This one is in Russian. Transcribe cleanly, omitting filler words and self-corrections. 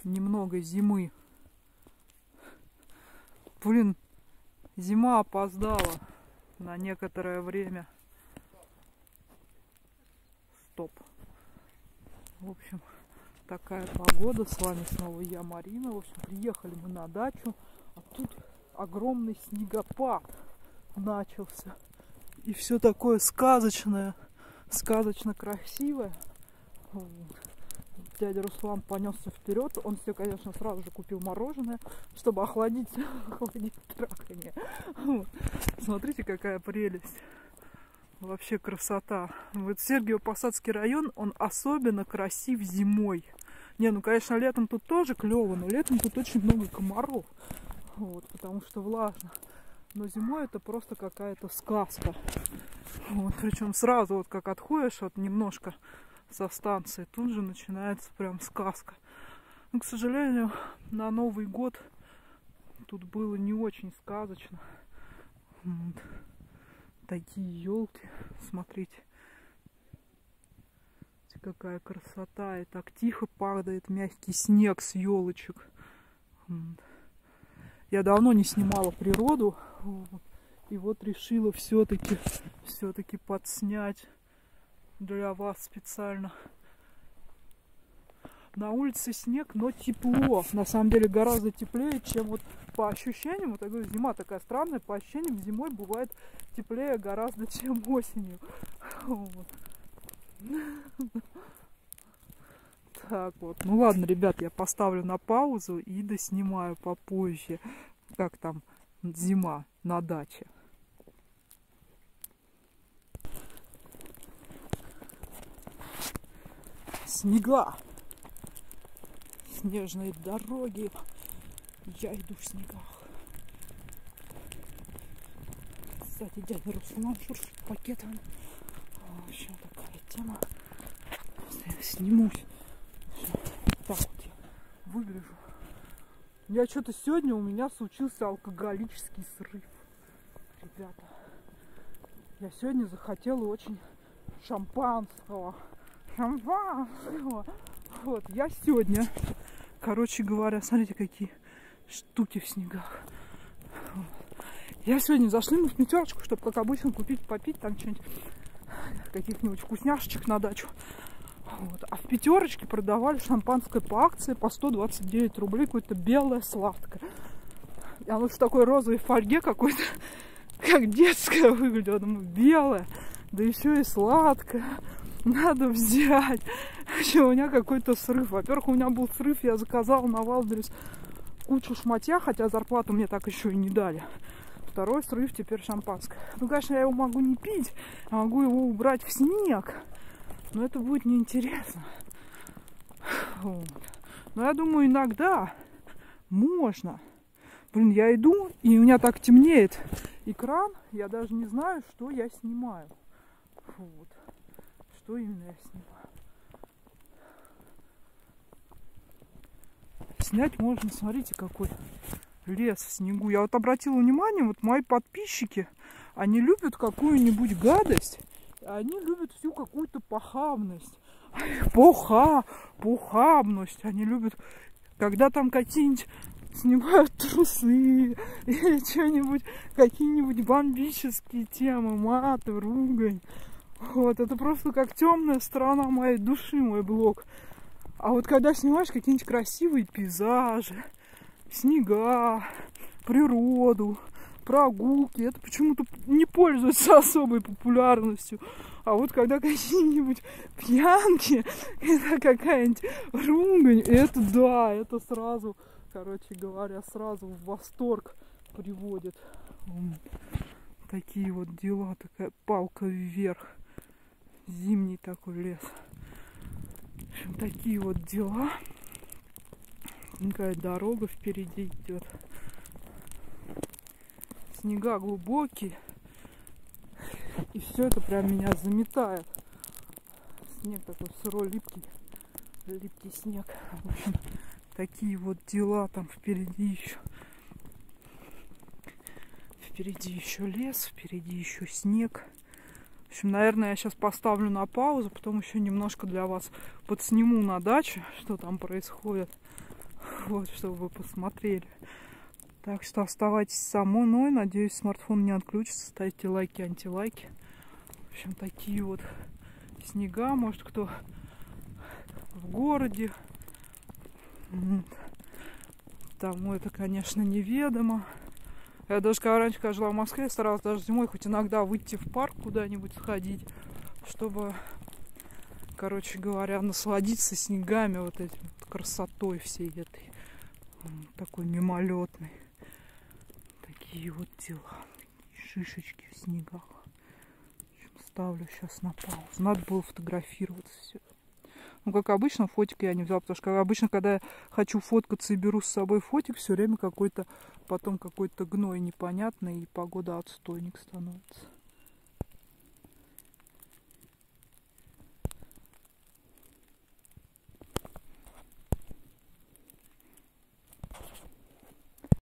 немного зимы. Блин, зима опоздала на некоторое время. Стоп. В общем, такая погода. С вами снова я, Марина. В общем, приехали мы на дачу, а тут огромный снегопад начался. И все такое сказочное, сказочно красивое. Вот. Дядя Руслан понесся вперед. Он себе, конечно, сразу же купил мороженое, чтобы охладить трахание. Вот. Смотрите, какая прелесть. Вообще красота. Вот Сергиево-Посадский район, он особенно красив зимой. Не, ну, конечно, летом тут тоже клево, но летом тут очень много комаров. Вот, потому что влажно. Но зимой это просто какая-то сказка. Вот, причем сразу, вот как отходишь вот немножко со станции, тут же начинается прям сказка. Но, к сожалению, на Новый год тут было не очень сказочно. Вот. Такие елки, смотрите, какая красота, и так тихо падает мягкий снег с елочек. Вот. Я давно не снимала природу, вот. И вот решила все-таки подснять для вас специально. На улице снег, но тепло. На самом деле гораздо теплее, чем вот по ощущениям. Вот я говорю, зима такая странная. По ощущениям зимой бывает теплее гораздо, чем осенью. Вот. Так вот. Ну ладно, ребят, я поставлю на паузу и доснимаю попозже, как там зима на даче. Снега. Снежные дороги. Я иду в снегах. Кстати, дядя Руслан шуршит пакетом. В общем, такая тема. Я снимусь. Так вот я выгляжу. Я что-то сегодня, у меня случился алкоголический срыв. Ребята. Я сегодня захотела очень шампанского. Вот, я сегодня, короче говоря, смотрите, какие штуки в снегах. Я сегодня зашли мы в пятерочку, чтобы, как обычно, купить, попить там что-нибудь, каких-нибудь вкусняшечек на дачу. Вот. А в пятерочке продавали шампанское по акции по 129 рублей, какое-то белое сладкое. И оно в такой розовой фольге какой-то, как детское выглядело. Думаю, белое, да еще и сладкое. Надо взять. Вообще, у меня какой-то срыв. Во-первых, у меня был срыв, я заказала на Валберес кучу шматья, хотя зарплату мне так еще и не дали. Второй срыв, теперь шампанское. Ну, конечно, я его могу не пить, я могу его убрать в снег, но это будет неинтересно. Вот. Но я думаю, иногда можно. Блин, я иду, и у меня так темнеет экран, я даже не знаю, что я снимаю. Вот. Что именно я снимаю? Снять можно, смотрите, какой лес в снегу. Я вот обратила внимание, вот мои подписчики, они любят какую-нибудь гадость, они любят всю какую-то похабность. Похабность. Они любят, когда там какие-нибудь снимают трусы или что-нибудь, какие-нибудь бомбические темы, маты, ругань. Вот, это просто как темная сторона моей души, мой блог. А вот когда снимаешь какие-нибудь красивые пейзажи, снега, природу, прогулки, это почему-то не пользуется особой популярностью. А вот когда какие-нибудь пьянки, это какая-нибудь ругань, это да, это сразу, короче говоря, сразу в восторг приводит. Такие вот дела, такая палка вверх. Зимний такой лес. В общем, такие вот дела. Такая дорога впереди идет. Снега глубокие. И все это прям меня заметает. Снег такой сырой, липкий. Липкий снег. В общем, такие вот дела там впереди еще. Впереди еще лес, впереди еще снег. В общем, наверное, я сейчас поставлю на паузу, потом еще немножко для вас подсниму на даче, что там происходит. Вот, чтобы вы посмотрели. Так что оставайтесь со мной. Надеюсь, смартфон не отключится. Ставьте лайки, антилайки. В общем, такие вот снега. Может, кто в городе. Тому это, конечно, неведомо. Я даже когда раньше, когда жила в Москве, старалась даже зимой хоть иногда выйти в парк куда-нибудь сходить, чтобы, короче говоря, насладиться снегами, вот этим вот красотой всей этой, такой мимолетной. Такие вот дела. Такие шишечки в снегах. Ставлю сейчас на паузу. Надо было фотографироваться все. Ну, как обычно, фотик я не взяла, потому что обычно, когда я хочу фоткаться и беру с собой фотик, все время какой-то, потом какой-то гной непонятный, и погода отстойник становится.